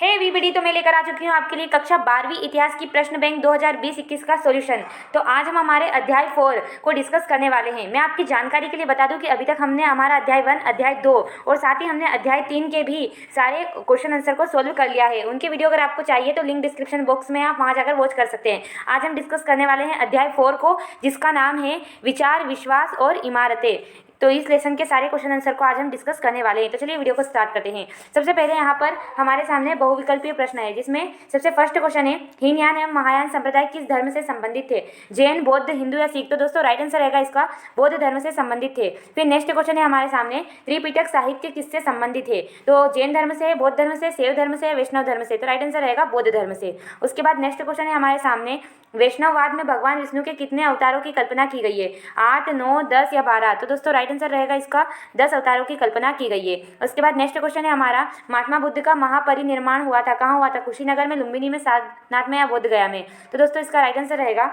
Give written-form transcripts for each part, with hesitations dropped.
Hey everybody, तो मैं लेकर आ चुकी हूँ आपके लिए कक्षा 12वीं इतिहास की प्रश्न बैंक 2020-21 का सॉल्यूशन। तो आज हम हमारे अध्याय 4 को डिस्कस करने वाले हैं। मैं आपकी जानकारी के लिए बता दूं कि अभी तक हमने हमारा अध्याय 1, अध्याय 2 और साथ ही हमने अध्याय 3 के भी सारे क्वेश्चन आंसर को सोल्व कर लिया है। उनके वीडियो अगर आपको चाहिए तो लिंक डिस्क्रिप्शन बॉक्स में आप वहाँ जाकर वॉच कर सकते हैं। आज हम डिस्कस करने वाले हैं अध्याय 4 को, जिसका नाम है विचार, विश्वास और इमारतें। तो इस लेसन के सारे क्वेश्चन आंसर को आज हम डिस्कस करने वाले हैं। तो चलिए वीडियो को स्टार्ट करते हैं। सबसे पहले यहाँ पर हमारे सामने बहुविकल्पीय प्रश्न है, जिसमें सबसे फर्स्ट क्वेश्चन है, हीनयान एवं महायान संप्रदाय किस धर्म से संबंधित थे? जैन, बौद्ध, हिंदू या सिख? तो दोस्तों राइट आंसर रहेगा इसका बौद्ध धर्म से संबंधित थे। फिर नेक्स्ट क्वेश्चन है हमारे सामने, त्रिपिटक साहित्य किससे संबंधित है? तो जैन धर्म से, बौद्ध धर्म से, शैव धर्म से, वैष्णव धर्म से? तो राइट आंसर रहेगा बौद्ध धर्म से। उसके बाद नेक्स्ट क्वेश्चन है हमारे सामने, वैष्णववाद में भगवान विष्णु के कितने अवतारों की कल्पना की गई है? 8, 9, 10 या 12? तो दोस्तों राइट आंसर रहेगा इसका 10 अवतारों की कल्पना की गई है। उसके बाद नेक्स्ट क्वेश्चन है हमारा, महात्मा बुद्ध का महापरिनिर्वाण हुआ था, कहाँ हुआ था? कुशीनगर में, लुम्बिनी में, सारनाथ में या बोध गया में? तो दोस्तों इसका राइट आंसर रहेगा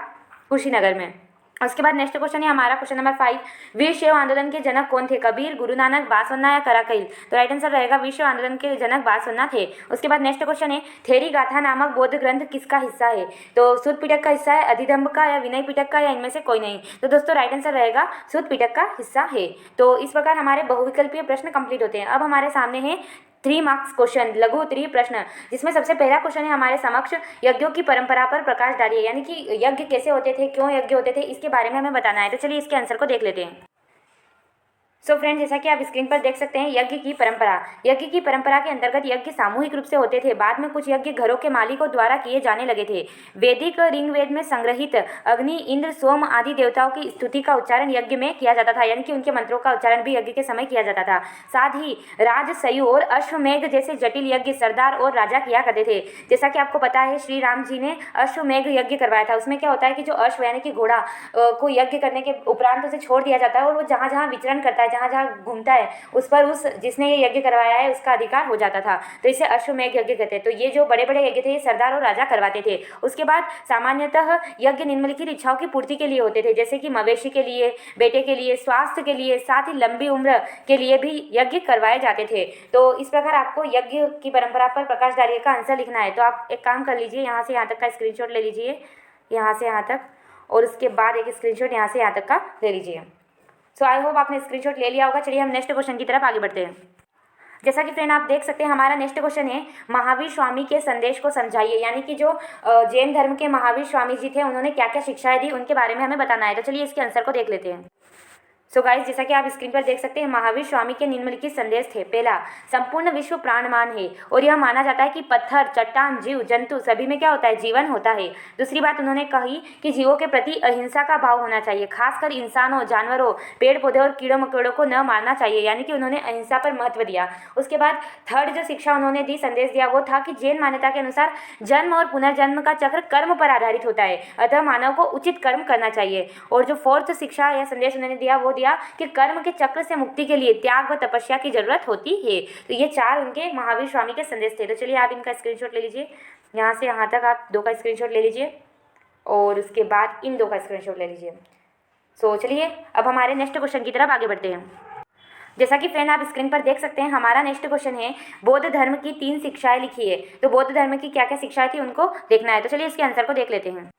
कुशीनगर में। उसके बाद नेक्स्ट क्वेश्चन है हमारा क्वेश्चन नंबर 5, वीर शैव आंदोलन के जनक कौन थे? कबीर, गुरु नानक, बासवन्ना या कराकईल? तो राइट आंसर रहेगा वीर शैव आंदोलन के जनक बासवन्ना थे। उसके बाद नेक्स्ट क्वेश्चन है, थेरी गाथा नामक बौद्ध ग्रंथ किसका हिस्सा है? तो सूत पिटक का हिस्सा है, अधिधम्ब का या विनय पिटक का, या इनमें से कोई नहीं? तो दोस्तों राइट आंसर रहेगा सूत पिटक का हिस्सा है। तो इस प्रकार हमारे बहुविकल्पीय प्रश्न कंप्लीट होते हैं। अब हमारे सामने है 3 मार्क्स क्वेश्चन, लघु उत्तरीय प्रश्न, जिसमें सबसे पहला क्वेश्चन है हमारे समक्ष, यज्ञों की परंपरा पर प्रकाश डालिए। यानी कि यज्ञ कैसे होते थे, क्यों यज्ञ होते थे, इसके बारे में हमें बताना है। तो चलिए इसके आंसर को देख लेते हैं। सो फ्रेंड्स, जैसा कि आप स्क्रीन पर देख सकते हैं, यज्ञ की परंपरा। यज्ञ की परंपरा के अंतर्गत यज्ञ सामूहिक रूप से होते थे। बाद में कुछ यज्ञ घरों के मालिकों द्वारा किए जाने लगे थे। वैदिक ऋग्वेद में संग्रहित अग्नि, इंद्र, सोम आदि देवताओं की स्तुति का उच्चारण यज्ञ में किया जाता था, यानी कि उनके मंत्रों का उच्चारण भी यज्ञ के समय किया जाता था। साथ ही राजसयु और अश्वमेघ जैसे जटिल यज्ञ सरदार और राजा किया करते थे। जैसा कि आपको पता है, श्री राम जी ने अश्वमेघ यज्ञ करवाया था। उसमें क्या होता है कि जो अश्व यानी कि घोड़ा को यज्ञ करने के उपरांत उसे छोड़ दिया जाता है, और वो जहाँ जहाँ विचरण करता है, जहाँ जहाँ घूमता है, उस पर उस जिसने ये यज्ञ करवाया है उसका अधिकार हो जाता था। तो इसे अश्वमेघ यज्ञ कहते हैं। तो ये जो बड़े बड़े यज्ञ थे, ये सरदार और राजा करवाते थे। उसके बाद सामान्यतः यज्ञ निम्नलिखित इच्छाओं की पूर्ति के लिए होते थे, जैसे कि मवेशी के लिए, बेटे के लिए, स्वास्थ्य के लिए, साथ ही लंबी उम्र के लिए भी यज्ञ करवाए जाते थे। तो इस प्रकार आपको यज्ञ की परंपरा पर प्रकाश डालिए का आंसर लिखना है। तो आप एक काम कर लीजिए, यहाँ से यहाँ तक का स्क्रीनशॉट ले लीजिए, यहाँ से यहाँ तक, और उसके बाद एक स्क्रीनशॉट यहाँ से यहाँ तक का ले लीजिए। सो आई होप आपने स्क्रीनशॉट ले लिया होगा। चलिए हम नेक्स्ट क्वेश्चन की तरफ आगे बढ़ते हैं। जैसा कि फ्रेंड आप देख सकते हैं, हमारा नेक्स्ट क्वेश्चन है, महावीर स्वामी के संदेश को समझाइए। यानी कि जो जैन धर्म के महावीर स्वामी जी थे, उन्होंने क्या क्या शिक्षाएं दी, उनके बारे में हमें बताना है। तो चलिए इसके आंसर को देख लेते हैं। सो गाइस, जैसा कि आप स्क्रीन पर देख सकते हैं, महावीर स्वामी के निम्नलिखित संदेश थे। पहला, संपूर्ण विश्व प्राणवान है और यह माना जाता है कि पत्थर, चट्टान, जीव जंतु सभी में क्या होता है? जीवन होता है। दूसरी बात उन्होंने कही कि जीवों के प्रति अहिंसा का भाव होना चाहिए, खासकर इंसानों, जानवरों, पेड़ पौधे और कीड़ों मकोड़ों को न मारना चाहिए, यानी कि उन्होंने अहिंसा पर महत्व दिया। उसके बाद थर्ड जो शिक्षा उन्होंने दी, संदेश दिया, वो था कि जैन मान्यता के अनुसार जन्म और पुनर्जन्म का चक्र कर्म पर आधारित होता है, अतः मानव को उचित कर्म करना चाहिए। और जो फोर्थ शिक्षा या संदेश उन्होंने दिया, वो कि कर्म के चक्र से मुक्ति के लिए त्याग व तपस्या की जरूरत होती है। तो ये 4 उनके महावीर स्वामी के संदेश थे। तो चलिए आप इनका स्क्रीनशॉट ले लीजिए, यहाँ से यहाँ तक आप 2 का स्क्रीनशॉट ले लीजिए, और उसके बाद इन 2 का स्क्रीनशॉट ले लीजिए। सो चलिए अब हमारे नेक्स्ट क्वेश्चन की तरफ आगे बढ़ते हैं। जैसा कि फ्रेंड आप स्क्रीन पर देख सकते हैं, हमारा नेक्स्ट क्वेश्चन है, बौद्ध धर्म की 3 शिक्षाएं लिखिए। तो बौद्ध धर्म की क्या क्या शिक्षाएं थी, उनको देखना है। तो चलिए इसके आंसर को देख लेते हैं।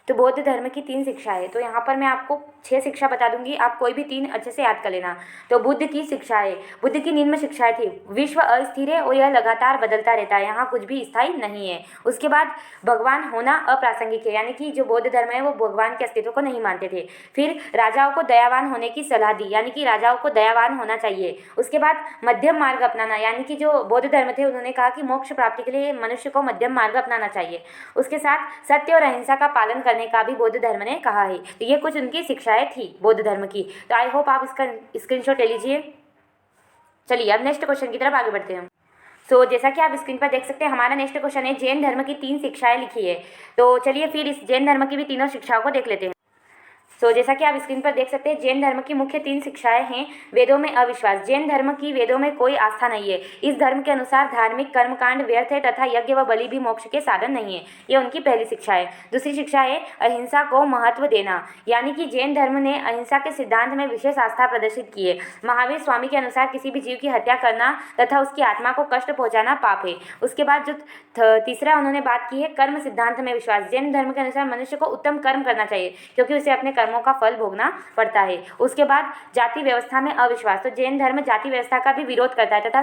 तो बौद्ध धर्म की 3 शिक्षाएं, तो यहाँ पर मैं आपको 6 शिक्षा बता दूंगी, आप कोई भी 3 अच्छे से याद कर लेना। तो बुद्ध की शिक्षाएं, बुद्ध की निम्न शिक्षाएं थी, विश्व अस्थिर है और यह लगातार बदलता रहता है, यहाँ कुछ भी स्थायी नहीं है। उसके बाद भगवान होना अप्रासंगिक है, यानी कि जो बौद्ध धर्म है वो भगवान के अस्तित्व को नहीं मानते थे। फिर राजाओं को दयावान होने की सलाह दी, यानी कि राजाओं को दयावान होना चाहिए। उसके बाद मध्यम मार्ग अपनाना, यानी कि जो बौद्ध धर्म थे उन्होंने कहा कि मोक्ष प्राप्ति के लिए मनुष्य को मध्यम मार्ग अपनाना चाहिए। उसके साथ सत्य और अहिंसा का पालन करने का भी बौद्ध धर्म ने कहा है। तो ये कुछ उनकी शिक्षाएं थी बौद्ध धर्म की। तो आई होप आप इसका स्क्रीनशॉट ले लीजिए। चलिए अब नेक्स्ट क्वेश्चन की तरफ आगे बढ़ते हैं। सो जैसा कि आप स्क्रीन पर देख सकते हैं, हमारा नेक्स्ट क्वेश्चन है, जैन धर्म की 3 शिक्षाएं लिखी है। तो चलिए फिर इस जैन धर्म की भी तीनों शिक्षाओं को देख लेते हैं। जैसा कि आप स्क्रीन पर देख सकते हैं, जैन धर्म की मुख्य 3 शिक्षाएं हैं। वेदों में अविश्वास। जैन धर्म की वेदों में कोई आस्था नहीं है। इस धर्म के अनुसार धार्मिक कर्मकांड व्यर्थ है तथा यज्ञ व बलि भी मोक्ष के साधन नहीं है। ये उनकी पहली शिक्षा है। दूसरी शिक्षा है अहिंसा को महत्व देना, यानी कि जैन धर्म ने अहिंसा के सिद्धांत में विशेष आस्था प्रदर्शित की है। महावीर स्वामी के अनुसार किसी भी जीव की हत्या करना तथा उसकी आत्मा को कष्ट पहुंचाना पाप है। उसके बाद जो तीसरा उन्होंने बात की है कर्म सिद्धांत में विश्वास। जैन धर्म के अनुसार मनुष्य को उत्तम कर्म करना चाहिए क्योंकि उसे अपने कर्मों का फल भोगना पड़ता है। उसके बाद जाति व्यवस्था में अविश्वास। तो जैन धर्म जाति व्यवस्था का भी विरोध करता है तथा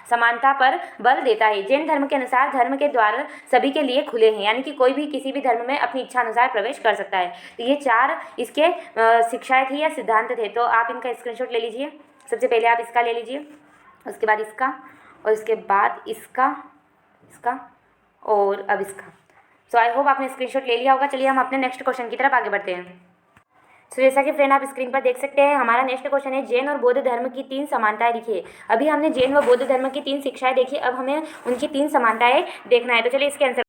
समानता पर बल देता है। जैन धर्म के अनुसार धर्म के द्वार सभी के लिए खुले हैं, यानी कि कोई भी किसी भी धर्म में अपनी इच्छा अनुसार प्रवेश कर सकता है। तो ये 4 इसके शिक्षाएं थी या सिद्धांत थे। तो आप इनका स्क्रीनशॉट ले लीजिए। सबसे पहले आप इसका ले लीजिए, उसके बाद इसका, और उसके बाद इसका और अब इसका। आई होप आपने स्क्रीनशॉट ले लिया होगा। चलिए हम अपने नेक्स्ट क्वेश्चन की तरफ आगे बढ़ते हैं। जैसा कि फ्रेंड आप स्क्रीन पर देख सकते हैं, हमारा नेक्स्ट क्वेश्चन है जैन और बौद्ध धर्म की 3 समानताएं लिखिए। अभी हमने जैन व बौद्ध धर्म की 3 शिक्षाएं देखी, अब हमें उनकी 3 समानताएं देखना है। तो चलिए इसके आंसर।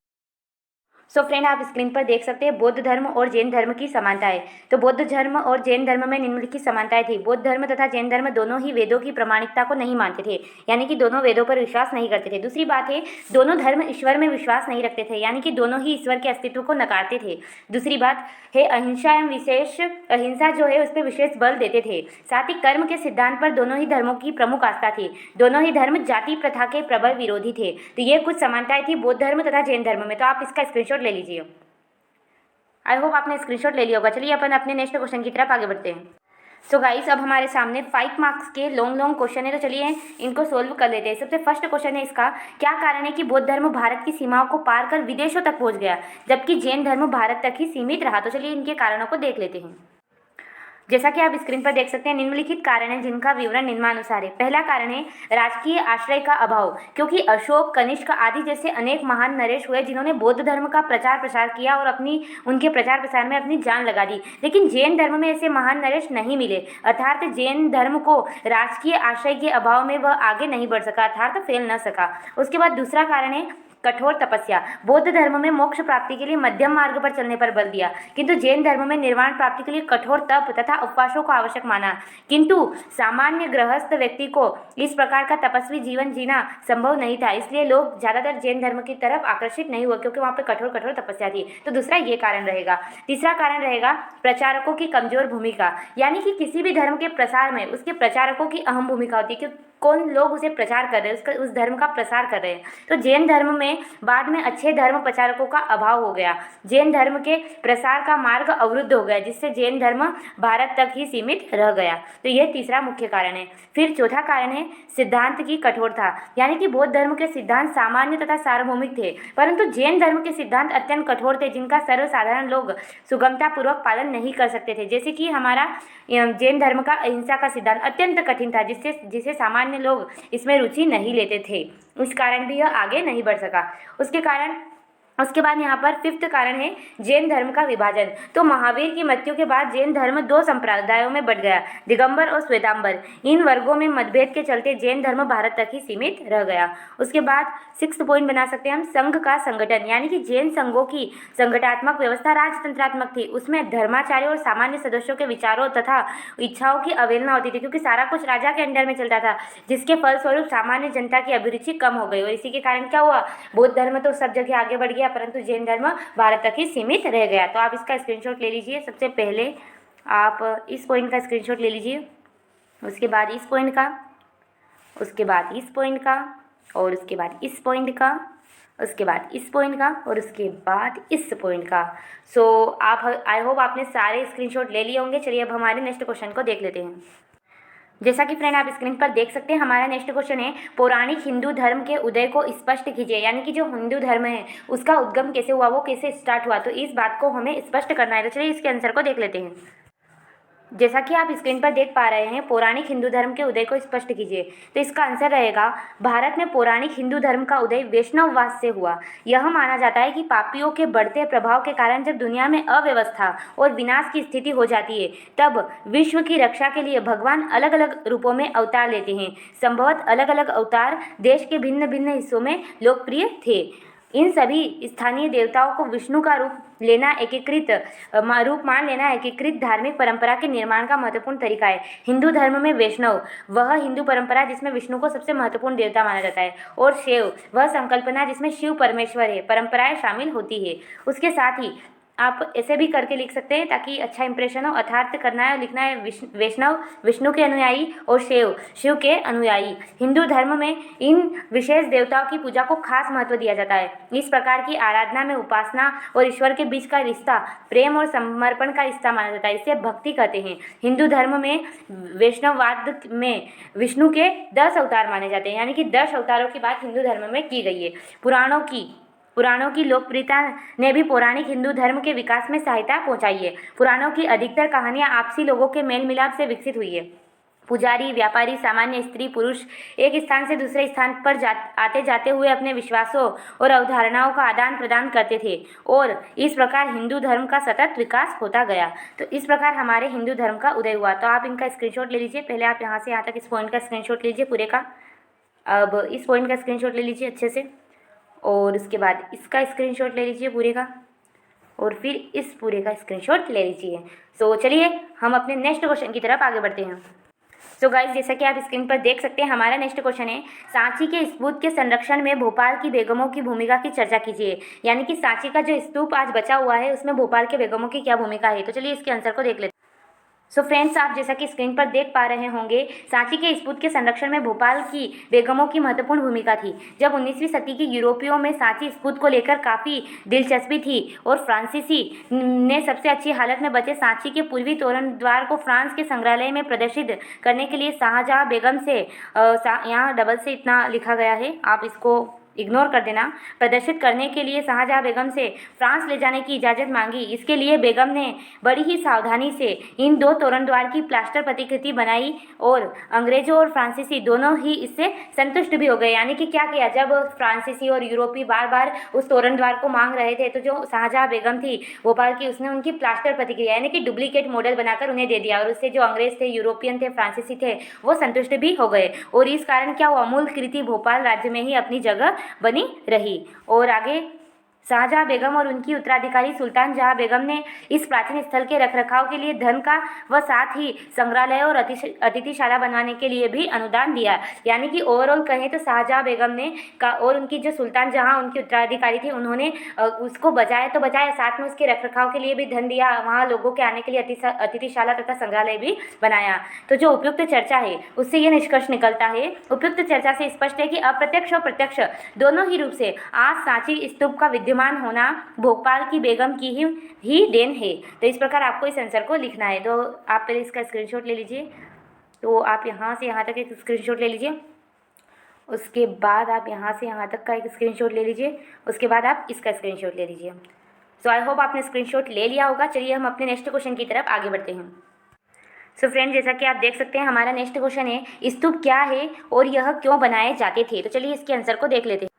फ्रेंड आप स्क्रीन पर देख सकते हैं बौद्ध धर्म और जैन धर्म की समानताएं। तो बौद्ध धर्म और जैन धर्म में निम्नलिखित समानताएं थी। बौद्ध धर्म तथा जैन धर्म दोनों ही वेदों की प्रामाणिकता को नहीं मानते थे, यानी कि दोनों वेदों पर विश्वास नहीं करते थे। दूसरी बात है, दोनों धर्म ईश्वर में विश्वास नहीं रखते थे, यानी कि दोनों ही ईश्वर के अस्तित्व को नकारते थे। दूसरी बात है अहिंसा एवं विशेष अहिंसा जो है उस पर विशेष बल देते थे। साथ ही कर्म के सिद्धांत पर दोनों ही धर्मों की प्रमुख आस्था थी। दोनों ही धर्म जाति प्रथा के प्रबल विरोधी थे। तो ये कुछ समानताएं थी बौद्ध धर्म तथा जैन धर्म में। तो आप इसका स्क्रीनशॉट ले लीजिए। आई होप आपने स्क्रीनशॉट ले लिया होगा। चलिए अपन अपने नेक्स्ट क्वेश्चन की तरफ आगे बढ़ते हैं। गाइस अब हमारे सामने 5 मार्क्स के लॉन्ग क्वेश्चन है। तो चलिए इनको सोल्व कर लेते हैं। सबसे फर्स्ट क्वेश्चन है इसका, क्या कारण है कि बौद्ध धर्म भारत की सीमाओं को पार कर विदेशों तक पहुंच गया जबकि जैन धर्म भारत तक ही सीमित रहा। तो चलिए इनके कारणों को देख लेते हैं। जैसा कि आप स्क्रीन पर देख सकते हैं, निम्नलिखित कारण हैं जिनका विवरण निम्नानुसार है। पहला कारण है राजकीय आश्रय का अभाव, क्योंकि अशोक, कनिष्क आदि जैसे अनेक महान नरेश हुए जिन्होंने बौद्ध धर्म का प्रचार प्रसार किया और उनके प्रचार प्रसार में अपनी जान लगा दी। लेकिन जैन धर्म में ऐसे महान नरेश नहीं मिले, अर्थात जैन धर्म को राजकीय आश्रय के अभाव में वह आगे नहीं बढ़ सका, अर्थात फैल न सका। उसके बाद दूसरा कारण है कठोर तपस्या। बौद्ध धर्म में मोक्ष प्राप्ति के लिए मध्यम मार्ग पर चलने पर बल दिया, किंतु जैन धर्म में निर्वाण प्राप्ति के लिए कठोर तप तथा उपवासों को आवश्यक माना। किंतु सामान्य गृहस्थ व्यक्ति को इस प्रकार का तपस्वी जीवन जीना संभव नहीं था, इसलिए लोग ज्यादातर जैन धर्म की तरफ आकर्षित नहीं हुए क्योंकि वहाँ पे कठोर तपस्या थी। तो दूसरा ये कारण रहेगा। तीसरा कारण रहेगा प्रचारकों की कमजोर भूमिका, यानी कि किसी भी धर्म के प्रसार में उसके प्रचारकों की अहम भूमिका होती है कि कौन लोग उसे प्रचार कर रहे हैं, उस धर्म का प्रसार कर रहे हैं। तो जैन धर्म में बाद में अच्छे धर्म प्रचारकों का अभाव हो गया, जैन धर्म के प्रसार का मार्ग अवरुद्ध हो गया, जिससे जैन धर्म भारत तक ही सीमित रह गया। तो यह तीसरा मुख्य कारण है। फिर चौथा कारण है सिद्धांत की कठोरता, यानी कि बौद्ध धर्म के सिद्धांत सामान्य तथा सार्वभौमिक थे, परंतु जैन धर्म के सिद्धांत अत्यंत कठोर थे जिनका सर्वसाधारण लोग सुगमतापूर्वक पालन नहीं कर सकते थे। जैसे कि हमारा जैन धर्म का अहिंसा का सिद्धांत अत्यंत कठिन था, जिसे सामान्य लोग इसमें रुचि नहीं लेते थे। उस कारण भी यह आगे नहीं बढ़ सका। उसके बाद यहाँ पर 5th कारण है जैन धर्म का विभाजन। तो महावीर की मृत्यु के बाद जैन धर्म 2 संप्रदायों में बढ़ गया, दिगंबर और श्वेतांबर। इन वर्गों में मतभेद के चलते जैन धर्म भारत तक ही सीमित रह गया। उसके बाद 6th पॉइंट बना सकते हैं हम संघ का संगठन, यानी कि जैन संघों की संगठनात्मक व्यवस्था राजतंत्रात्मक थी। उसमें धर्माचार्यों और सामान्य सदस्यों के विचारों तथा इच्छाओं की अवहेलना होती थी, क्योंकि सारा कुछ राजा के अंडर में चलता था, जिसके फलस्वरूप सामान्य जनता की अभिरुचि कम हो गई। और इसी के कारण क्या हुआ, बौद्ध धर्म तो सब जगह आगे बढ़ गया परंतु जैन धर्म भारत तक ही सीमित रह गया। तो आप इसका स्क्रीनशॉट ले लीजिए। सबसे पहले आप इस पॉइंट का स्क्रीनशॉट ले लीजिए, उसके बाद इस पॉइंट का, उसके बाद इस पॉइंट का, और उसके बाद इस पॉइंट का, उसके बाद इस पॉइंट का, और उसके बाद इस पॉइंट का। आप आई होप आपने सारे स्क्रीनशॉट ले लिए होंगे। चलिए अब हमारे नेक्स्ट क्वेश्चन को देख लेते हैं। जैसा कि फ्रेंड आप स्क्रीन पर देख सकते हैं, हमारा नेक्स्ट क्वेश्चन है पौराणिक हिंदू धर्म के उदय को स्पष्ट कीजिए, यानी कि जो हिंदू धर्म है उसका उद्गम कैसे हुआ, वो कैसे स्टार्ट हुआ। तो इस बात को हमें स्पष्ट करना है। तो चलिए इसके आंसर को देख लेते हैं। जैसा कि आप स्क्रीन पर देख पा रहे हैं, पौराणिक हिंदू धर्म के उदय को स्पष्ट कीजिए। तो इसका आंसर रहेगा भारत में पौराणिक हिंदू धर्म का उदय वैष्णववाद से हुआ। यह माना जाता है कि पापियों के बढ़ते प्रभाव के कारण जब दुनिया में अव्यवस्था और विनाश की स्थिति हो जाती है, तब विश्व की रक्षा के लिए भगवान अलग अलग रूपों में अवतार लेते हैं। संभवतः अलग अलग अवतार देश के भिन्न भिन्न हिस्सों में लोकप्रिय थे। इन सभी स्थानीय देवताओं को विष्णु का रूप लेना एकीकृत रूप मान लेना एकीकृत धार्मिक परंपरा के निर्माण का महत्वपूर्ण तरीका है। हिंदू धर्म में वैष्णव वह हिंदू परंपरा जिसमें विष्णु को सबसे महत्वपूर्ण देवता माना जाता है, और शैव वह संकल्पना जिसमें शिव परमेश्वर है परंपराएं शामिल होती है। उसके साथ ही आप ऐसे भी करके लिख सकते हैं ताकि अच्छा इंप्रेशन हो। अर्थात करना है, लिखना है वैष्णव विष्णु के अनुयायी और शैव शिव के अनुयायी। हिंदू धर्म में इन विशेष देवताओं की पूजा को खास महत्व दिया जाता है। इस प्रकार की आराधना में उपासना और ईश्वर के बीच का रिश्ता प्रेम और समर्पण का रिश्ता माना जाता है। इसे भक्ति कहते हैं। हिंदू धर्म में वैष्णववाद में विष्णु के 10 अवतार माने जाते हैं, यानी कि 10 अवतारों की बात हिंदू धर्म में की गई है। पुराणों की लोकप्रियता ने भी पौराणिक हिंदू धर्म के विकास में सहायता पहुंचाई है। पुराणों की अधिकतर कहानियां आपसी लोगों के मेल मिलाप से विकसित हुई है। पुजारी, व्यापारी, सामान्य स्त्री पुरुष एक स्थान से दूसरे स्थान पर आते जाते हुए अपने विश्वासों और अवधारणाओं का आदान प्रदान करते थे, और इस प्रकार हिंदू धर्म का सतत विकास होता गया। तो इस प्रकार हमारे हिंदू धर्म का उदय हुआ। तो आप इनका स्क्रीनशॉट ले लीजिए। पहले आप यहाँ से यहाँ तक इस पॉइंट का स्क्रीनशॉट लीजिए पूरे का। अब इस पॉइंट का स्क्रीनशॉट ले लीजिए अच्छे से, और उसके बाद इसका स्क्रीनशॉट ले लीजिए पूरे का, और फिर इस पूरे का स्क्रीनशॉट ले लीजिए। तो चलिए हम अपने नेक्स्ट क्वेश्चन की तरफ आगे बढ़ते हैं। सो गाइस, जैसा कि आप स्क्रीन पर देख सकते हैं, हमारा नेक्स्ट क्वेश्चन है, सांची के स्तूप के संरक्षण में भोपाल की बेगमों की भूमिका की चर्चा कीजिए। यानी कि सांची का जो स्तूप आज बचा हुआ है उसमें भोपाल के बेगमों की क्या भूमिका है। तो चलिए इसके आंसर को देख लेते हैं। सो फ्रेंड्स, आप जैसा कि स्क्रीन पर देख पा रहे होंगे, सांची के स्तूप के संरक्षण में भोपाल की बेगमों की महत्वपूर्ण भूमिका थी। जब 19वीं सदी के यूरोपियों में सांची स्तूप को लेकर काफ़ी दिलचस्पी थी और फ्रांसीसी ने सबसे अच्छी हालत में बचे सांची के पूर्वी तोरण द्वार को फ्रांस के संग्रहालय में प्रदर्शित करने के लिए शाहजहाँ बेगम से यहाँ डबल से इतना लिखा गया है, आप इसको इग्नोर कर देना। प्रदर्शित करने के लिए शाहजहाँ बेगम से फ्रांस ले जाने की इजाज़त मांगी। इसके लिए बेगम ने बड़ी ही सावधानी से इन 2 तोरण द्वार की प्लास्टर प्रतिकृति बनाई, और अंग्रेजों और फ्रांसीसी दोनों ही इससे संतुष्ट भी हो गए। यानी कि क्या किया, जब फ्रांसीसी और यूरोपी बार बार उस तोरण द्वार को मांग रहे थे, तो जो शाहजहाँ बेगम थी भोपाल की, उसने उनकी प्लास्टर प्रतिक्रिया यानी कि डुप्लीकेट मॉडल बनाकर उन्हें दे दिया, और उससे जो अंग्रेज थे, यूरोपियन थे, फ्रांसीसी थे, वो संतुष्ट भी हो गए। और इस कारण क्या हुआ, अमूल कृति भोपाल राज्य में ही अपनी जगह बनी रही। और आगे शाहजहाँ बेगम और उनकी उत्तराधिकारी सुल्तान जहाँ बेगम ने इस प्राचीन स्थल के रखरखाव के लिए धन का व साथ ही संग्रहालय और अतिथिशाला बनवाने के लिए भी अनुदान दिया। यानी कि ओवरऑल कहें तो शाहजहाँ बेगम ने और उनकी जो सुल्तान जहाँ उनकी उत्तराधिकारी थी, उन्होंने उसको बचाया तो बचाया, साथ में उसके रखरखाव के लिए भी धन दिया, वहाँ लोगों के आने के लिए अतिथिशाला तथा संग्रहालय भी बनाया। तो जो उपयुक्त चर्चा है उससे ये निष्कर्ष निकलता है, उपयुक्त चर्चा से स्पष्ट है कि अप्रत्यक्ष और प्रत्यक्ष दोनों ही रूप से आज सांची स्तूप का विद्यमान होना भोपाल की बेगम की ही देन है। तो इस प्रकार आपको इस आंसर को लिखना है। तो आप पहले इसका स्क्रीनशॉट ले लीजिए। तो आप यहाँ से यहाँ तक एक स्क्रीनशॉट ले लीजिए, उसके बाद आप यहाँ से यहाँ तक का एक स्क्रीनशॉट ले लीजिए, उसके बाद आप इसका स्क्रीनशॉट ले लीजिए। सो आई होप आपने स्क्रीनशॉट ले लिया होगा। चलिए हम अपने नेक्स्ट क्वेश्चन की तरफ आगे बढ़ते हैं। सो फ्रेंड, जैसा कि आप देख सकते हैं, हमारा नेक्स्ट क्वेश्चन है, स्तूप क्या है और यह क्यों बनाए जाते थे। तो चलिए इसके आंसर को देख लेते हैं।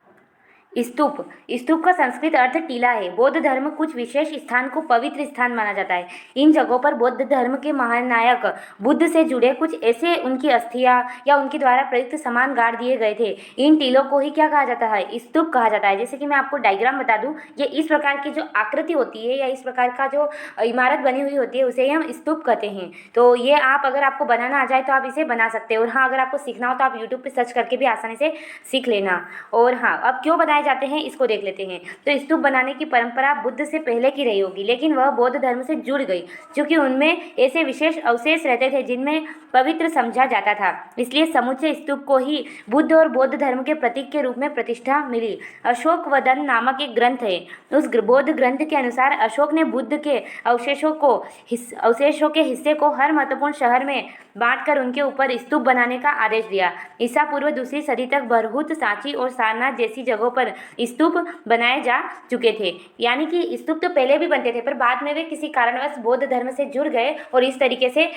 स्तूप का संस्कृत अर्थ टीला है। बौद्ध धर्म कुछ विशेष स्थान को पवित्र स्थान माना जाता है। इन जगहों पर बौद्ध धर्म के महानायक बुद्ध से जुड़े कुछ ऐसे उनकी अस्थियां या उनके द्वारा प्रयुक्त सामान गाड़ दिए गए थे। इन टीलों को ही क्या कहा जाता है, स्तूप कहा जाता है। जैसे कि मैं आपको डायग्राम बता दूं, ये इस प्रकार की जो आकृति होती है या इस प्रकार का जो इमारत बनी हुई होती है उसे ही हम स्तूप कहते हैं। तो ये आप अगर आपको बनाना आ जाए तो आप इसे बना सकते हो। और हाँ, अगर आपको सीखना हो तो आप यूट्यूब पर सर्च करके भी आसानी से सीख लेना। और हाँ, अब क्यों बनाए जाते हैं इसको देख लेते हैं। तो स्तूप बनाने की परंपरा बुद्ध से पहले की रही होगी, लेकिन वह बौद्ध धर्म से जुड़ गई, क्योंकि उनमें ऐसे विशेष अवशेष रहते थे जिनमें पवित्र समझा जाता था। इसलिए समुच्चय स्तूप को ही बुद्ध और बौद्ध धर्म के प्रतीक के रूप में प्रतिष्ठा मिली। अशोक वदन नामक एक ग्रंथ है। उस बौद्ध ग्रंथ के अनुसार अशोक ने बुद्ध के अवशेषों के हिस्से को हर महत्वपूर्ण शहर में बांटकर उनके ऊपर स्तूप बनाने का आदेश दिया। ईसा पूर्व 2वीं सदी तक बरहुत, सांची और सारनाथ जैसी जगहों पर स्तूप बनाए जा चुके थे। यानी कि स्तूप तो पहले भी बनते थे, पर बाद में वे किसी कारणवश बौद्ध धर्म से जुड़ गए, और इस तरीके से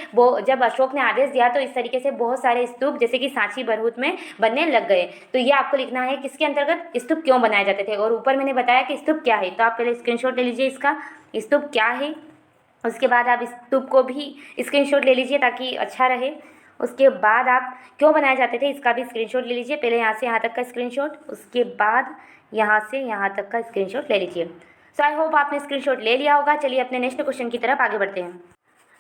जब अशोक ने आदेश दिया तो इस तरीके से बहुत सारे स्तूप जैसे कि सांची, बरहुत में बनने लग गए। तो ये आपको लिखना है किसके अंतर्गत स्तूप क्यों बनाए जाते थे, और ऊपर मैंने बताया कि स्तूप क्या है। तो आप पहले स्क्रीनशॉट ले लीजिए इसका, स्तूप क्या है। उसके बाद आप स्तूप को भी स्क्रीनशॉट ले लीजिए ताकि अच्छा रहे। उसके बाद आप क्यों बनाए जाते थे इसका भी स्क्रीनशॉट ले लीजिए। पहले यहाँ से यहाँ तक का स्क्रीनशॉट, उसके बाद यहाँ से यहाँ तक का स्क्रीनशॉट ले लीजिए। सो आई होप आपने स्क्रीनशॉट ले लिया होगा। चलिए अपने नेक्स्ट क्वेश्चन की तरफ आगे बढ़ते हैं।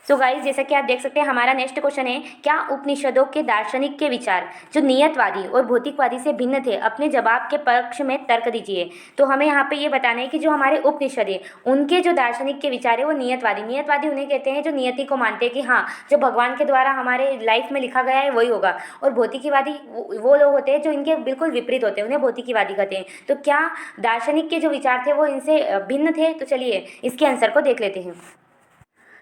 सो गाइस, जैसा कि आप देख सकते हैं हमारा नेक्स्ट क्वेश्चन है, क्या उपनिषदों के दार्शनिक के विचार जो नियतवादी और भौतिकवादी से भिन्न थे, अपने जवाब के पक्ष में तर्क दीजिए। तो हमें यहाँ पे ये बताना है कि जो हमारे उपनिषद है उनके जो दार्शनिक के विचार है वो नियतवादी उन्हें कहते हैं जो नियति को मानते हैं कि हाँ, जो भगवान के द्वारा हमारे लाइफ में लिखा गया है वही होगा। और भौतिकीवादी वो लोग होते हैं जो इनके बिल्कुल विपरीत होते हैं, उन्हें भौतिकीवादी कहते हैं। तो क्या दार्शनिक के जो विचार थे वो इनसे भिन्न थे? तो चलिए इसके आंसर को देख लेते हैं।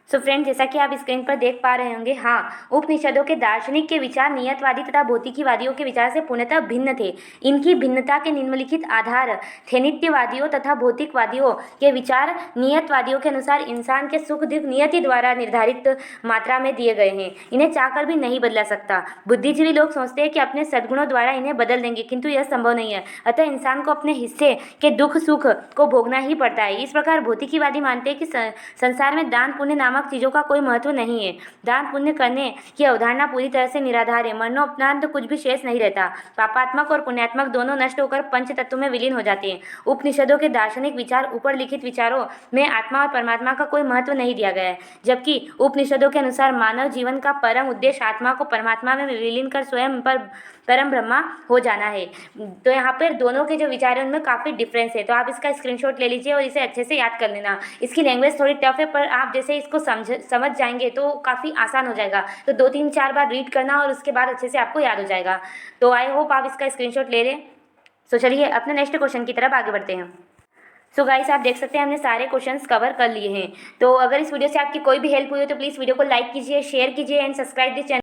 सो फ्रेंड, जैसा कि आप स्क्रीन पर देख पा रहे होंगे, हाँ, उपनिषदों के दार्शनिक के विचार नियतवादी तथा भौतिकीवादियों के विचार से पूर्णतः भिन्न थे। इनकी भिन्नता के निम्नलिखित आधार थे। नित्यवादियों तथा भौतिकवादियों के विचार नियतवादियों के अनुसार इंसान के सुख दुख नियति द्वारा निर्धारित मात्रा में दिए गए हैं, इन्हें चाहकर भी नहीं बदला सकता। बुद्धिजीवी लोग सोचते हैं कि अपने सद्गुणों द्वारा इन्हें बदल देंगे, किंतु यह संभव नहीं है। अतः इंसान को अपने हिस्से के दुख सुख को भोगना ही पड़ता है। इस प्रकार भौतिकीवादी मानते हैं कि संसार में दान पुण्य नामक चीज़ों का कोई महत्व नहीं है। दान पुण्य करने की अवधारणा पूरी तरह से निराधार है। मरणोपरांत कुछ भी शेष नहीं रहता। पापात्मक और पुण्यात्मक दोनों नष्ट होकर पंच तत्व में विलीन हो जाते हैं। उपनिषदों के दार्शनिक विचार ऊपर लिखित विचारों में आत्मा और परमात्मा का कोई महत्व नहीं दिया गया है, जबकि उपनिषदों के अनुसार मानव जीवन का परम उद्देश्य आत्मा को परमात्मा में विलीन कर स्वयं पर परम ब्रह्मा हो जाना है। तो यहाँ पर दोनों के जो विचार हैं उनमें काफ़ी डिफरेंस है। तो आप इसका स्क्रीनशॉट ले लीजिए और इसे अच्छे से याद कर लेना। इसकी लैंग्वेज थोड़ी टफ है, पर आप जैसे इसको समझ जाएंगे तो काफ़ी आसान हो जाएगा। तो 2-3-4 बार रीड करना और उसके बाद अच्छे से आपको याद हो जाएगा। तो आई होप आप इसका स्क्रीनशॉट ले लें। सो चलिए अपने नेक्स्ट क्वेश्चन की तरफ आगे बढ़ते हैं। सो गाइस, आप देख सकते हैं हमने सारे क्वेश्चंस कवर कर लिए हैं। तो अगर इस वीडियो से आपकी कोई भी हेल्प हुई हो तो प्लीज़ वीडियो को लाइक कीजिए, शेयर कीजिए एंड सब्सक्राइब दिस चैनल।